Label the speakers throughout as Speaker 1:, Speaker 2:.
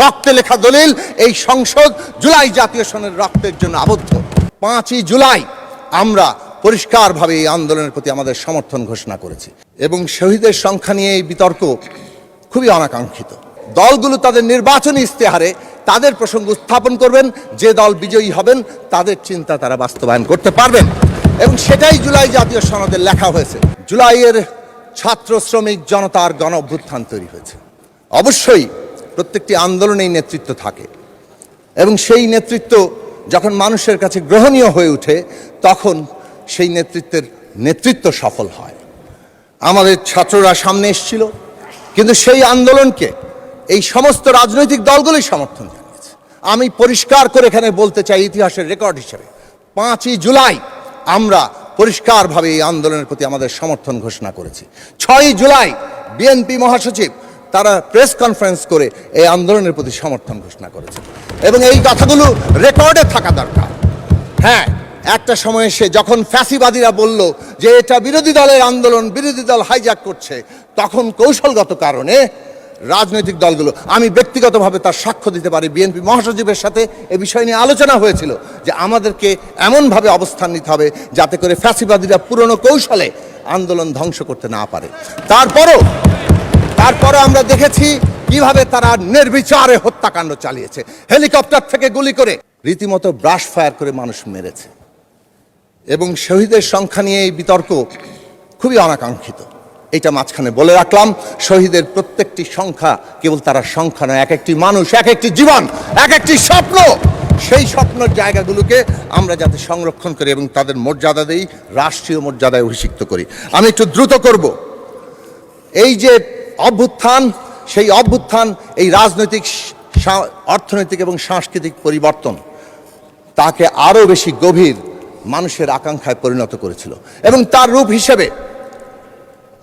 Speaker 1: রক্তে লেখা দলিল, এই সংসদ জুলাই জাতীয় সনদের রক্তের জন্য আবদ্ধ। 5ই জুলাই আমরা পরিষ্কারভাবে এই আন্দোলনের প্রতি আমাদের সমর্থন ঘোষণা করেছি এবং শহীদের সংখ্যা নিয়ে এই বিতর্ক খুবই অনাকাঙ্ক্ষিত। দলগুলো তাদের নির্বাচনী ইশতেহারে তাদের প্রসঙ্গ উত্থাপন করবেন, যে দল বিজয়ী হবেন তাদের চিন্তা তারা বাস্তবায়ন করতে পারবেন এবং সেটাই জুলাই জাতীয় সনদে লেখা হয়েছে। জুলাইয়ের ছাত্র শ্রমিক জনতার গণ অভ্যুত্থান তৈরি হয়েছে। অবশ্যই প্রত্যেকটি আন্দোলনেই নেতৃত্ব থাকে এবং সেই নেতৃত্ব যখন মানুষের কাছে গ্রহণীয় হয়ে ওঠে তখন সেই নেতৃত্ব সফল হয়। আমাদের ছাত্ররা সামনে এসেছিল, কিন্তু সেই আন্দোলনকে এই সমস্ত রাজনৈতিক দলগুলোই সমর্থন জানিয়েছে। আমি পরিষ্কার করে এখানে বলতে চাই, ইতিহাসের রেকর্ড হিসেবে 5ই জুলাই আমরা পরিষ্কারভাবে এই আন্দোলনের প্রতি আমাদের সমর্থন ঘোষণা করেছি। 6ই জুলাই বিএনপি মহাসচিব তারা প্রেস কনফারেন্স করে এই আন্দোলনের প্রতি সমর্থন ঘোষণা করেছে এবং এই কথাগুলো রেকর্ডে থাকা দরকার। হ্যাঁ, একটা সময় এসে যখন ফ্যাসিবাদীরা বলল যে এটা বিরোধী দলের আন্দোলন, বিরোধী দল হাইজ্যাক করছে, তখন কৌশলগত কারণে রাজনৈতিক দলগুলো, আমি ব্যক্তিগতভাবে তার সাক্ষ্য দিতে পারি, বিএনপি মহাসচিবের সাথে এ বিষয় নিয়ে আলোচনা হয়েছিল যে আমাদেরকে এমনভাবে অবস্থান নিতে হবে যাতে করে ফ্যাসিবাদীরা পুরনো কৌশলে আন্দোলন ধ্বংস করতে না পারে। তারপরও আমরা দেখেছি কিভাবে তারা নির্বিচারে হত্যাকাণ্ড চালিয়েছে, হেলিকপ্টার থেকে গুলি করে রীতিমতো ব্রাশ ফায়ার করে মানুষ মেরেছে এবং শহীদের সংখ্যা নিয়ে এই বিতর্ক খুবই অনাকাঙ্ক্ষিত। এটা মাঝখানে বলে রাখলাম, শহীদের প্রত্যেকটি সংখ্যা কেবল তারা সংখ্যা নয়, এক একটি মানুষ, এক একটি জীবন, এক একটি স্বপ্ন। সেই স্বপ্নের জায়গাগুলোকে আমরা যাতে সংরক্ষণ করি এবং তাদের মর্যাদা দেই, রাষ্ট্রীয় মর্যাদায় অভিষিক্ত করি। আমি একটু দ্রুত করব। এই যে অভ্যুত্থান, সেই অভ্যুত্থান এই রাজনৈতিক, অর্থনৈতিক এবং সাংস্কৃতিক পরিবর্তন তাকে আরও বেশি গভীর মানুষের আকাঙ্ক্ষায় পরিণত করেছিল এবং তার রূপ হিসেবে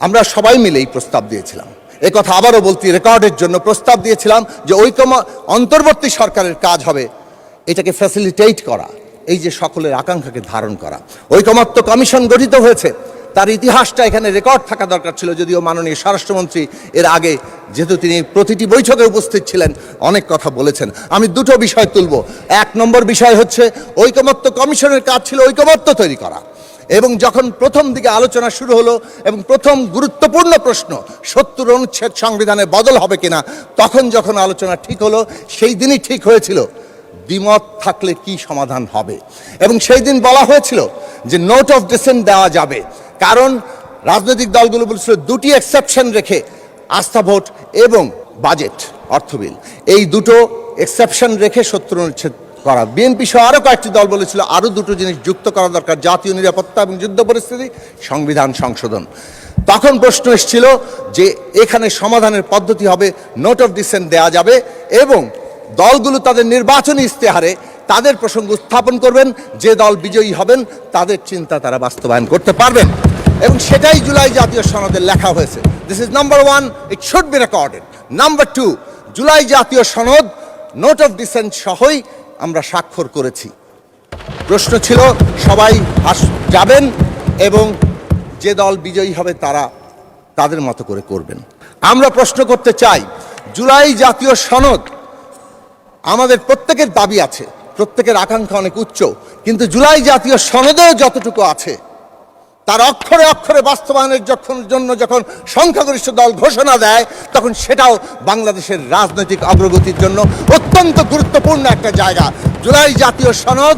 Speaker 1: আমরা সবাই মিলে এই প্রস্তাব দিয়েছিলাম। এই কথা আবারও বলতে, রেকর্ডের জন্য প্রস্তাব দিয়েছিলাম যে অন্তর্বর্তী সরকারের কাজ হবে এটাকে ফ্যাসিলিটেট করা, এই যে সকলের আকাঙ্ক্ষাকে ধারণ করা। ঐকমত্য কমিশন গঠিত হয়েছে, তার ইতিহাসটা এখানে রেকর্ড থাকা দরকার ছিল, যদিও মাননীয় স্বরাষ্ট্রমন্ত্রী এর আগে, যেহেতু তিনি প্রতিটি বৈঠকে উপস্থিত ছিলেন, অনেক কথা বলেছেন। আমি দুটো বিষয় তুলব। 1 নম্বর বিষয় হচ্ছে ঐকমত্য কমিশনের কাজ ছিল ঐকমত্য তৈরি করা এবং যখন প্রথম দিকে আলোচনা শুরু হলো এবং প্রথম গুরুত্বপূর্ণ প্রশ্ন 70 অনুচ্ছেদ সংবিধানে বদল হবে কিনা, তখন যখন আলোচনা ঠিক হলো, সেই দিনই ঠিক হয়েছিল দ্বিমত থাকলে কি সমাধান হবে এবং সেই দিন বলা হয়েছিল যে নোট অফ ডিসেন্ট দেওয়া যাবে, কারণ রাজনৈতিক দলগুলো বলছিল দুটি এক্সেপশন রেখে আস্থা ভোট এবং বাজেট, অর্থ বিল, এই দুটো এক্সেপশন রেখে 70 অনুচ্ছেদ করা। বিএনপি সহ আরও কয়েকটি দল বলেছিল আরও দুটো জিনিস যুক্ত করা দরকার, জাতীয় নিরাপত্তা এবং যুদ্ধ পরিস্থিতি, সংবিধান সংশোধন। তখন প্রশ্ন এসেছিল যে এখানে সমাধানের পদ্ধতি হবে নোট অফ ডিসেন্ট দেওয়া যাবে এবং দলগুলো তাদের নির্বাচনী ইশতেহারে তাদের প্রসঙ্গ উত্থাপন করবেন, যে দল বিজয়ী হবেন তাদের চিন্তা তারা বাস্তবায়ন করতে পারবেন এবং সেটাই জুলাই জাতীয় সনদে লেখা হয়েছে। This is number 1, it should be recorded. Number 2, July জাতীয় সনদ নোট অফ ডিসেন্ট সহই আমরা স্বাক্ষর করেছি। প্রশ্ন ছিল সবাই যাবেন এবং যে দল বিজয়ী হবে তারা তাদের মতো করে করবেন। আমরা প্রশ্ন করতে চাই, জুলাই জাতীয় সনদ আমাদের প্রত্যেকের দাবি আছে, প্রত্যেকের আকাঙ্ক্ষা অনেক উচ্চ, কিন্তু জুলাই জাতীয় সনদেও যতটুকু আছে তার অক্ষরে অক্ষরে বাস্তবায়নের জন্য যখন সংখ্যাগরিষ্ঠ দল ঘোষণা দেয়, তখন সেটাও বাংলাদেশের রাজনৈতিক অগ্রগতির জন্য অত্যন্ত গুরুত্বপূর্ণ একটা জায়গা। জুলাই জাতীয় সনদ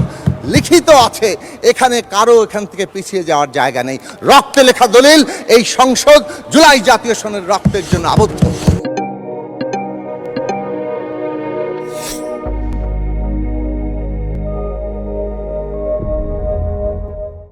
Speaker 1: লিখিত আছে, এখানে কারো এখান থেকে পিছিয়ে যাওয়ার জায়গা নেই। রক্তে লেখা দলিল, এই সংসদ জুলাই জাতীয় সনদের রক্তের জন্য আবদ্ধ।